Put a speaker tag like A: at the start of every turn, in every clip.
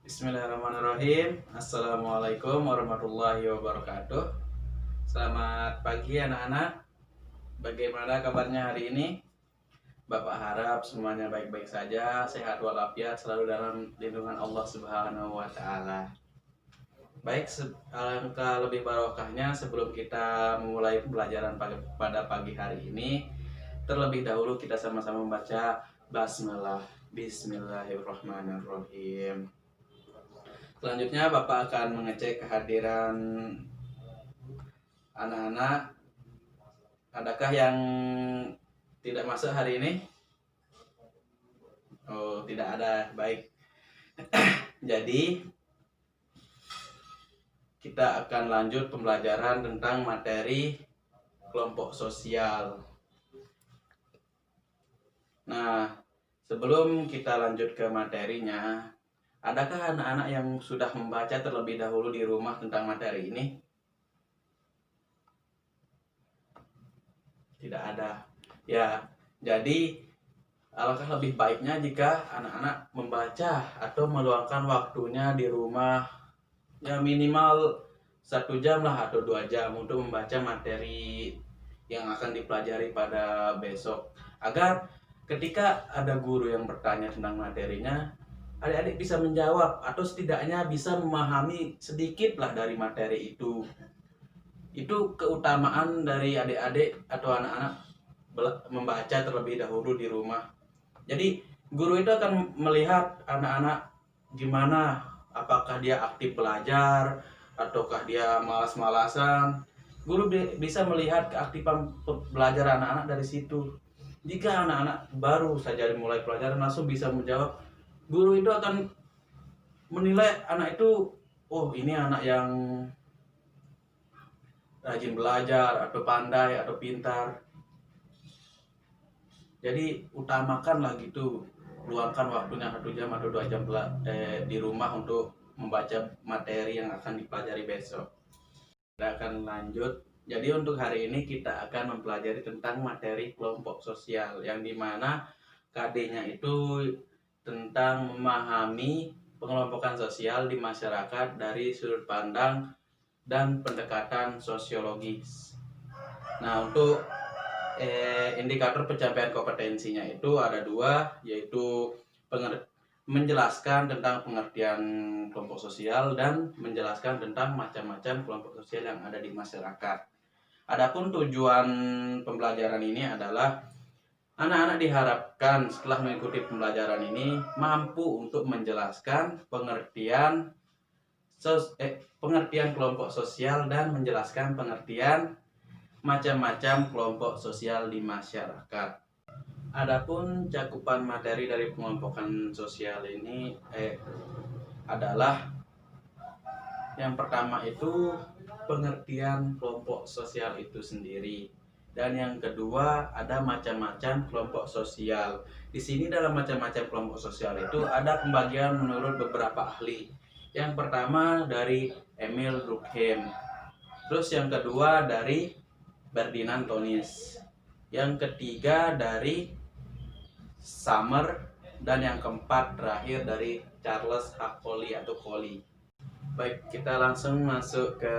A: Bismillahirrahmanirrahim. Assalamualaikum warahmatullahi wabarakatuh. Selamat pagi anak-anak. Bagaimana kabarnya hari ini? Bapak harap semuanya baik-baik saja, sehat walafiat, selalu dalam lindungan Allah Subhanahu wa taala. Baik, alangkah lebih barokahnya sebelum kita memulai pembelajaran pada pagi hari ini, terlebih dahulu kita sama-sama membaca basmalah. Bismillahirrahmanirrahim. Selanjutnya Bapak akan mengecek kehadiran anak-anak. Adakah yang tidak masuk hari ini? Oh, tidak ada. Baik. Jadi kita akan lanjut pembelajaran tentang materi kelompok sosial. Nah, sebelum kita lanjut ke materinya, adakah anak-anak yang sudah membaca terlebih dahulu di rumah tentang materi ini? Tidak ada. Ya, jadi alangkah lebih baiknya jika anak-anak membaca atau meluangkan waktunya di rumah ya minimal 1 jam lah atau 2 jam untuk membaca materi yang akan dipelajari pada besok, agar ketika ada guru yang bertanya tentang materinya, adik-adik bisa menjawab atau setidaknya bisa memahami sedikit lah dari materi itu. Itu keutamaan dari adik-adik atau anak-anak membaca terlebih dahulu di rumah. Jadi guru itu akan melihat anak-anak gimana, apakah dia aktif belajar ataukah dia malas-malasan. Guru bisa melihat keaktifan belajar anak-anak dari situ. Jika anak-anak baru saja mulai pelajaran langsung bisa menjawab, guru itu akan menilai anak itu, oh ini anak yang rajin belajar atau pandai atau pintar. Jadi utamakanlah gitu, luangkan waktunya 1 jam atau 2 jam di rumah untuk membaca materi yang akan dipelajari besok. Kita akan lanjut. Jadi untuk hari ini kita akan mempelajari tentang materi kelompok sosial, yang dimana KD-nya itu tentang memahami pengelompokan sosial di masyarakat dari sudut pandang dan pendekatan sosiologis. Nah, untuk indikator pencapaian kompetensinya itu ada 2, yaitu menjelaskan tentang pengertian kelompok sosial dan menjelaskan tentang macam-macam kelompok sosial yang ada di masyarakat. Adapun tujuan pembelajaran ini adalah anak-anak diharapkan setelah mengikuti pembelajaran ini mampu untuk menjelaskan pengertian kelompok sosial dan menjelaskan pengertian macam-macam kelompok sosial di masyarakat. Adapun cakupan materi dari pengelompokan sosial ini adalah yang pertama itu pengertian kelompok sosial itu sendiri, dan yang kedua ada macam-macam kelompok sosial. Di sini dalam macam-macam kelompok sosial itu ada pembagian menurut beberapa ahli. Yang pertama dari Emil Durkheim, terus yang kedua dari Ferdinand Tonis, yang ketiga dari Summer, dan yang keempat terakhir dari Charles Colly atau Colly. Baik, kita langsung masuk ke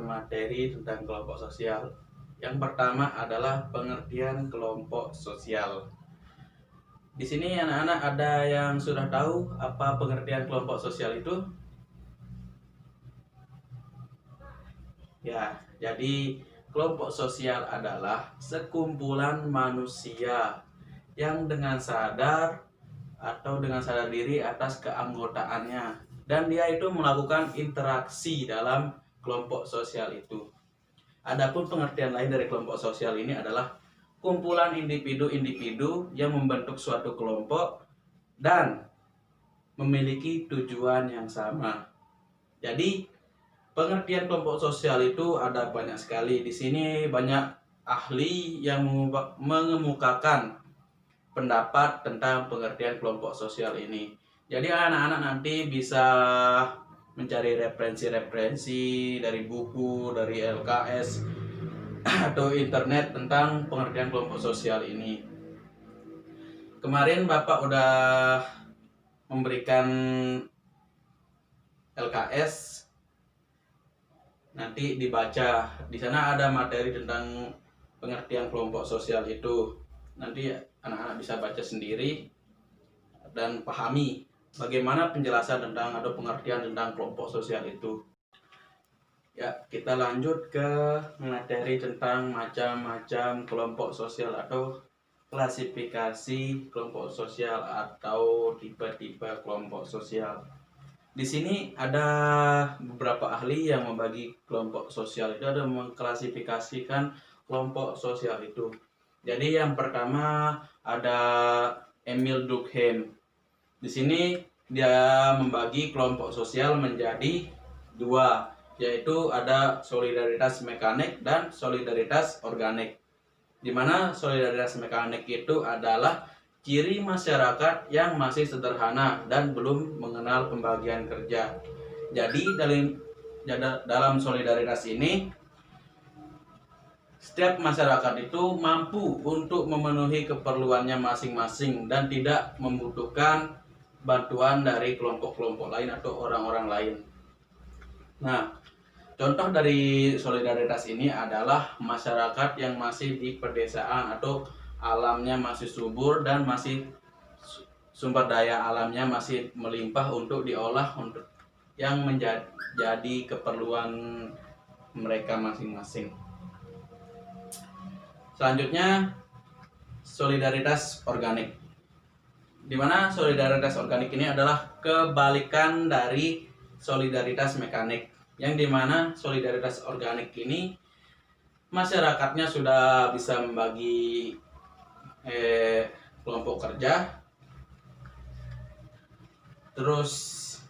A: materi tentang kelompok sosial. Yang pertama adalah pengertian kelompok sosial. Di sini anak-anak ada yang sudah tahu apa pengertian kelompok sosial itu? Ya, jadi kelompok sosial adalah sekumpulan manusia yang dengan sadar atau dengan sadar diri atas keanggotaannya, dan dia itu melakukan interaksi dalam kelompok sosial itu. Adapun pengertian lain dari kelompok sosial ini adalah kumpulan individu-individu yang membentuk suatu kelompok dan memiliki tujuan yang sama. Jadi pengertian kelompok sosial itu ada banyak sekali. Di sini banyak ahli yang mengemukakan pendapat tentang pengertian kelompok sosial ini. Jadi anak-anak nanti bisa mencari referensi-referensi dari buku, dari LKS atau internet tentang pengertian kelompok sosial ini. Kemarin Bapak udah memberikan LKS, nanti dibaca. Di sana ada materi tentang pengertian kelompok sosial itu. Nanti anak-anak bisa baca sendiri dan pahami bagaimana penjelasan tentang atau pengertian tentang kelompok sosial itu. Ya, kita lanjut ke materi tentang macam-macam kelompok sosial atau klasifikasi kelompok sosial atau tipe-tipe kelompok sosial. Di sini ada beberapa ahli yang membagi kelompok sosial itu, ada mengklasifikasikan kelompok sosial itu. Jadi yang pertama ada Emil Durkheim. Di sini dia membagi kelompok sosial menjadi dua, yaitu ada solidaritas mekanik dan solidaritas organik. Di mana solidaritas mekanik itu adalah ciri masyarakat yang masih sederhana dan belum mengenal pembagian kerja. Jadi dalam solidaritas ini, setiap masyarakat itu mampu untuk memenuhi keperluannya masing-masing dan tidak membutuhkan bantuan dari kelompok-kelompok lain atau orang-orang lain. Nah, contoh dari solidaritas ini adalah masyarakat yang masih di pedesaan atau alamnya masih subur dan masih sumber daya alamnya masih melimpah untuk diolah untuk yang menjadi keperluan mereka masing-masing. Selanjutnya, solidaritas organik. Di mana solidaritas organik ini adalah kebalikan dari solidaritas mekanik, yang dimana solidaritas organik ini masyarakatnya sudah bisa membagi kelompok kerja. Terus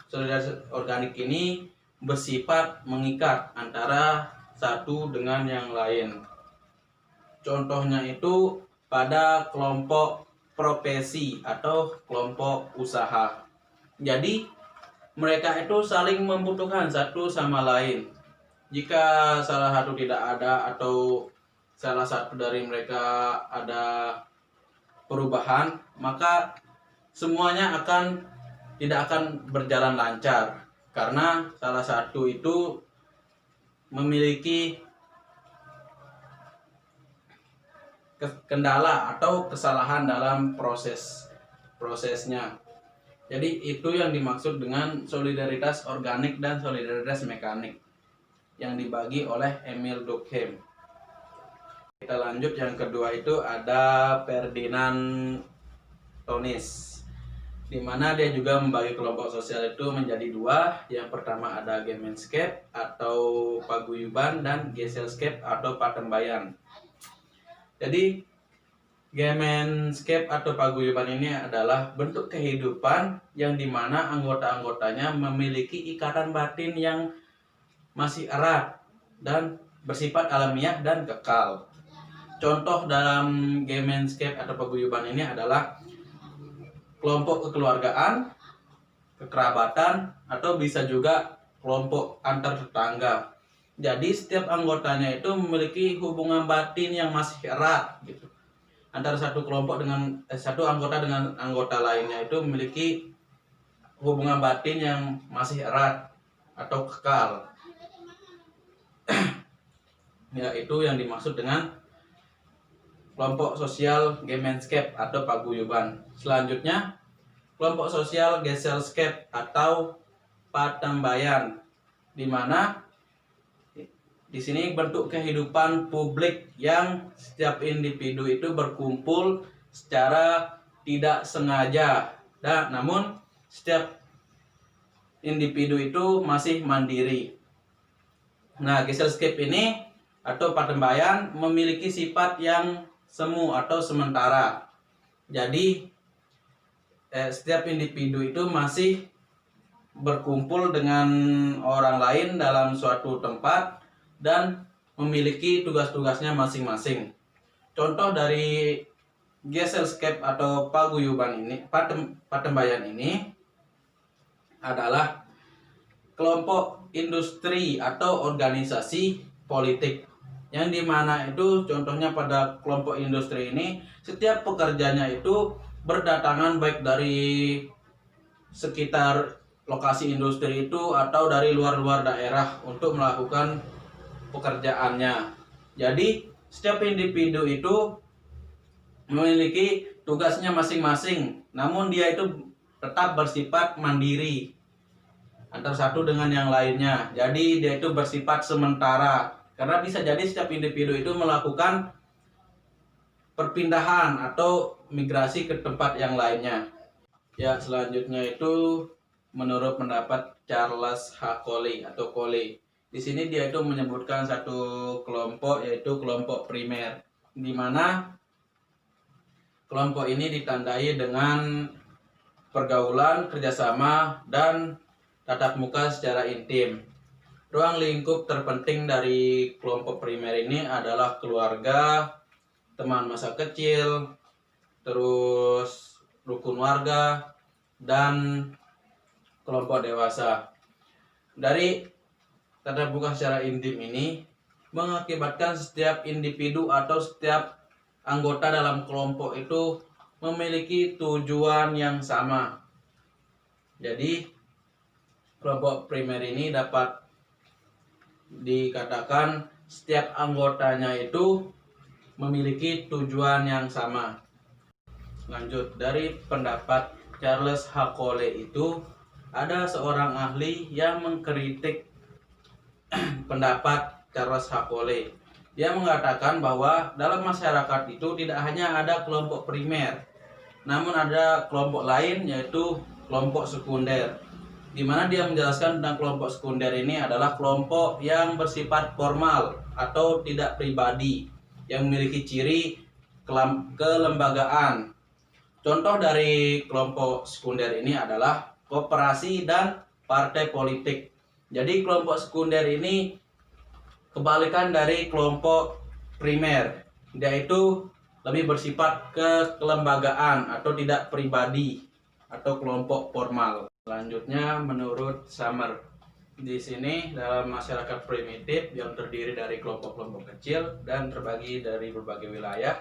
A: solidaritas organik ini bersifat mengikat antara satu dengan yang lain. Contohnya itu pada kelompok profesi atau kelompok usaha. Jadi mereka itu saling membutuhkan satu sama lain. Jika salah satu tidak ada atau salah satu dari mereka ada perubahan, maka semuanya tidak akan berjalan lancar karena salah satu itu memiliki kendala atau kesalahan dalam prosesnya. Jadi itu yang dimaksud dengan solidaritas organik dan solidaritas mekanik yang dibagi oleh Emil Durkheim. Kita lanjut, yang kedua itu ada Ferdinand Tönnies, di mana dia juga membagi kelompok sosial itu menjadi dua. Yang pertama ada Gemeinschaft atau paguyuban dan Gesellschaft atau patembayan. Jadi Gemeinschaft atau paguyuban ini adalah bentuk kehidupan yang dimana anggota-anggotanya memiliki ikatan batin yang masih erat dan bersifat alamiah dan kekal. Contoh dalam Gemeinschaft atau paguyuban ini adalah kelompok kekeluargaan, kekerabatan, atau bisa juga kelompok antar tetangga. Jadi setiap anggotanya itu memiliki hubungan batin yang masih erat gitu. Antara satu kelompok dengan satu anggota dengan anggota lainnya itu memiliki hubungan batin yang masih erat atau kekal. Ya, itu yang dimaksud dengan kelompok sosial Gemeinschaft atau paguyuban. Selanjutnya, kelompok sosial Gesellschaft atau patembayan, di mana di sini bentuk kehidupan publik yang setiap individu itu berkumpul secara tidak sengaja. Namun setiap individu itu masih mandiri. Nah, Gesellschaft ini atau patembayan memiliki sifat yang semu atau sementara. Jadi setiap individu itu masih berkumpul dengan orang lain dalam suatu tempat dan memiliki tugas-tugasnya masing-masing. Contoh dari Gesellschaft atau paguyuban ini, patembayan ini adalah kelompok industri atau organisasi politik, yang dimana itu contohnya pada kelompok industri ini setiap pekerjanya itu berdatangan baik dari sekitar lokasi industri itu atau dari luar-luar daerah untuk melakukan pekerjaannya. Jadi setiap individu itu memiliki tugasnya masing-masing, namun dia itu tetap bersifat mandiri antara satu dengan yang lainnya. Jadi dia itu bersifat sementara, karena bisa jadi setiap individu itu melakukan perpindahan atau migrasi ke tempat yang lainnya. Ya, selanjutnya itu menurut pendapat Charles H. Coley atau Coley. Di sini dia itu menyebutkan satu kelompok, yaitu kelompok primer, di mana kelompok ini ditandai dengan pergaulan, kerjasama, dan tatap muka secara intim. Ruang lingkup terpenting dari kelompok primer ini adalah keluarga, teman masa kecil, terus rukun warga, dan kelompok dewasa. Dari tatap muka secara intim ini mengakibatkan setiap individu atau setiap anggota dalam kelompok itu memiliki tujuan yang sama. Jadi kelompok primer ini dapat dikatakan setiap anggotanya itu memiliki tujuan yang sama. Lanjut, dari pendapat Charles H. Coley itu ada seorang ahli yang mengkritik pendapat Charles H. Coley. Dia mengatakan bahwa dalam masyarakat itu tidak hanya ada kelompok primer, namun ada kelompok lain, yaitu kelompok sekunder, di mana dia menjelaskan tentang kelompok sekunder ini adalah kelompok yang bersifat formal atau tidak pribadi, yang memiliki ciri kelembagaan. Contoh dari kelompok sekunder ini adalah koperasi dan partai politik. Jadi kelompok sekunder ini kebalikan dari kelompok primer, yaitu lebih bersifat kelembagaan atau tidak pribadi atau kelompok formal. Selanjutnya menurut Summer, di sini dalam masyarakat primitif yang terdiri dari kelompok-kelompok kecil dan terbagi dari berbagai wilayah,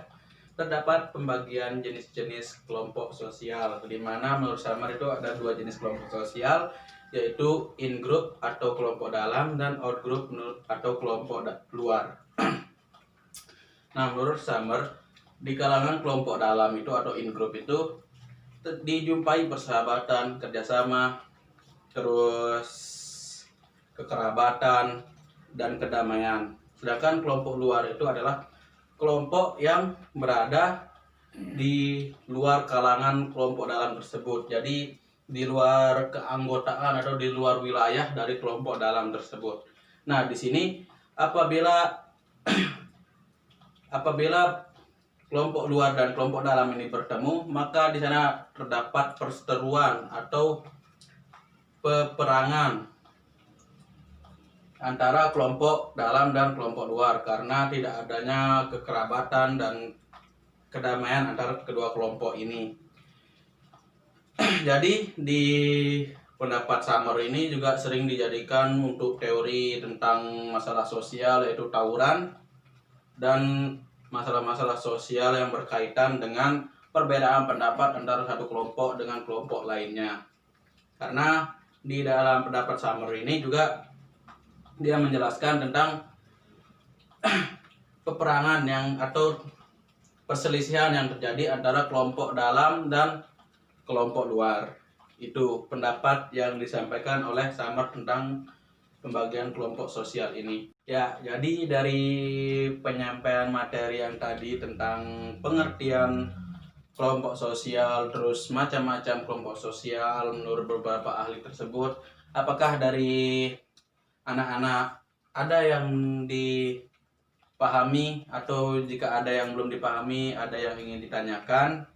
A: terdapat pembagian jenis-jenis kelompok sosial, di mana menurut Summer itu ada dua jenis kelompok sosial, yaitu in group atau kelompok dalam dan out group atau kelompok luar. Nah, menurut Summer, di kalangan kelompok dalam itu atau in group itu dijumpai persahabatan, kerjasama, terus kekerabatan, dan kedamaian. Sedangkan kelompok luar itu adalah kelompok yang berada di luar kalangan kelompok dalam tersebut. Jadi di luar keanggotaan atau di luar wilayah dari kelompok dalam tersebut. Nah, di sini apabila kelompok luar dan kelompok dalam ini bertemu, maka di sana terdapat perseteruan atau peperangan antara kelompok dalam dan kelompok luar karena tidak adanya kekerabatan dan kedamaian antara kedua kelompok ini. Jadi di pendapat Summer ini juga sering dijadikan untuk teori tentang masalah sosial, yaitu tawuran dan masalah-masalah sosial yang berkaitan dengan perbedaan pendapat antara satu kelompok dengan kelompok lainnya. Karena di dalam pendapat Summer ini juga dia menjelaskan tentang peperangan yang atau perselisihan yang terjadi antara kelompok dalam dan kelompok luar. Itu pendapat yang disampaikan oleh Summer tentang pembagian kelompok sosial ini. Ya, jadi dari penyampaian materi yang tadi tentang pengertian kelompok sosial, terus macam-macam kelompok sosial menurut beberapa ahli tersebut, apakah dari anak-anak ada yang dipahami, atau jika ada yang belum dipahami, ada yang ingin ditanyakan,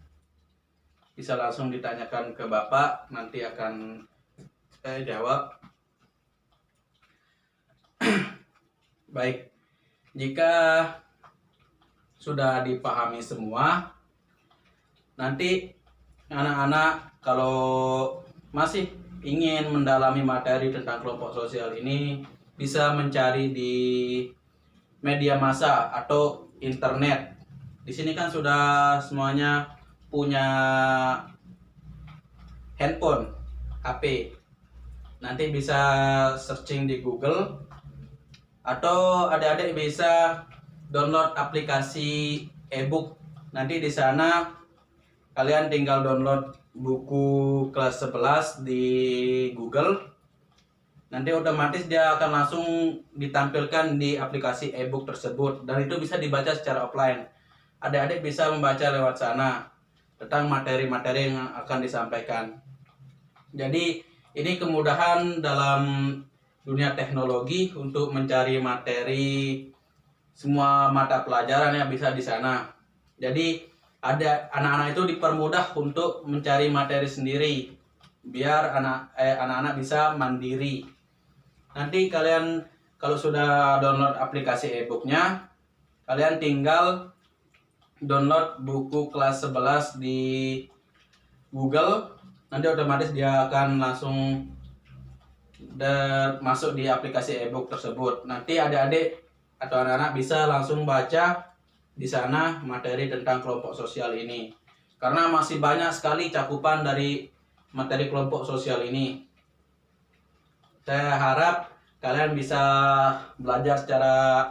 A: bisa langsung ditanyakan ke Bapak, nanti akan saya jawab. Baik, jika sudah dipahami semua, nanti anak-anak kalau masih ingin mendalami materi tentang kelompok sosial ini bisa mencari di media massa atau internet. Di sini kan sudah semuanya punya handphone, HP. Nanti bisa searching di Google, atau adik-adik bisa download aplikasi e-book. Nanti di sana kalian tinggal download buku kelas 11 di Google. Nanti otomatis dia akan langsung ditampilkan di aplikasi e-book tersebut, dan itu bisa dibaca secara offline. Adik-adik bisa membaca lewat sana tentang materi-materi yang akan disampaikan. Jadi ini kemudahan dalam dunia teknologi untuk mencari materi semua mata pelajaran yang bisa di sana. Jadi ada anak-anak itu dipermudah untuk mencari materi sendiri biar anak-anak bisa mandiri. Nanti kalian kalau sudah download aplikasi e-booknya, kalian tinggal download buku kelas 11 di Google. Nanti otomatis dia akan langsung masuk di aplikasi e-book tersebut. Nanti adik-adik atau anak-anak bisa langsung baca di sana materi tentang kelompok sosial ini. Karena masih banyak sekali cakupan dari materi kelompok sosial ini. Saya harap kalian bisa belajar secara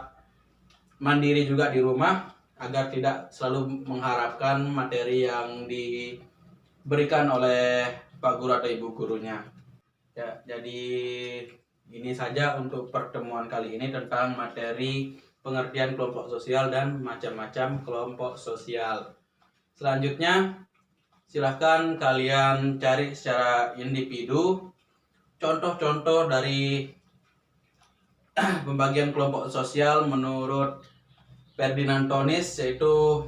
A: mandiri juga di rumah, agar tidak selalu mengharapkan materi yang diberikan oleh Pak Guru atau Ibu gurunya. Ya, jadi ini saja untuk pertemuan kali ini tentang materi pengertian kelompok sosial dan macam-macam kelompok sosial. Selanjutnya, silahkan kalian cari secara individu contoh-contoh dari pembagian kelompok sosial menurut Ferdinand Tonis, yaitu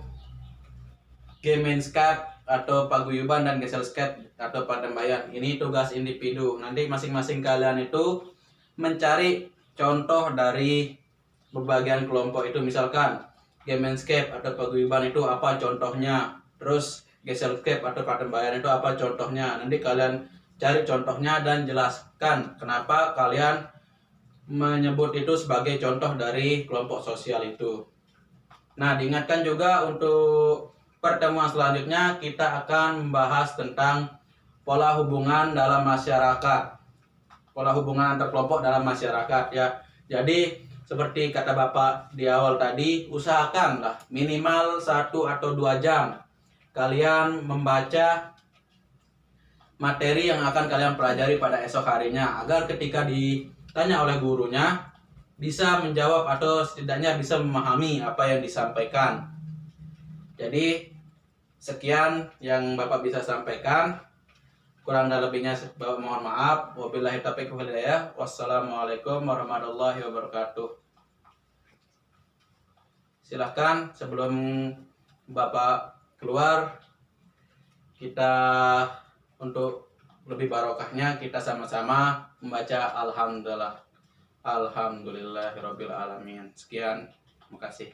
A: Gemeinschaft atau paguyuban dan Gesellschaft atau patembayan. Ini tugas individu. Nanti masing-masing kalian itu mencari contoh dari pembagian kelompok itu. Misalkan Gemeinschaft atau paguyuban itu apa contohnya, terus Gesellschaft atau patembayan itu apa contohnya. Nanti kalian cari contohnya dan jelaskan kenapa kalian menyebut itu sebagai contoh dari kelompok sosial itu. Nah, diingatkan juga untuk pertemuan selanjutnya kita akan membahas tentang pola hubungan dalam masyarakat. Pola hubungan antar kelompok dalam masyarakat ya. Jadi seperti kata Bapak di awal tadi, usahakanlah minimal 1 atau 2 jam kalian membaca materi yang akan kalian pelajari pada esok harinya, agar ketika ditanya oleh gurunya bisa menjawab atau setidaknya bisa memahami apa yang disampaikan. Jadi sekian yang Bapak bisa sampaikan. Kurang dan lebihnya Bapak mohon maaf. Wabillahi taufiq wal hidayah. Wassalamualaikum warahmatullahi wabarakatuh. Silahkan sebelum Bapak keluar, kita untuk lebih barokahnya kita sama-sama membaca alhamdulillah. Alhamdulillahirabbil alamin. Sekian, terima kasih.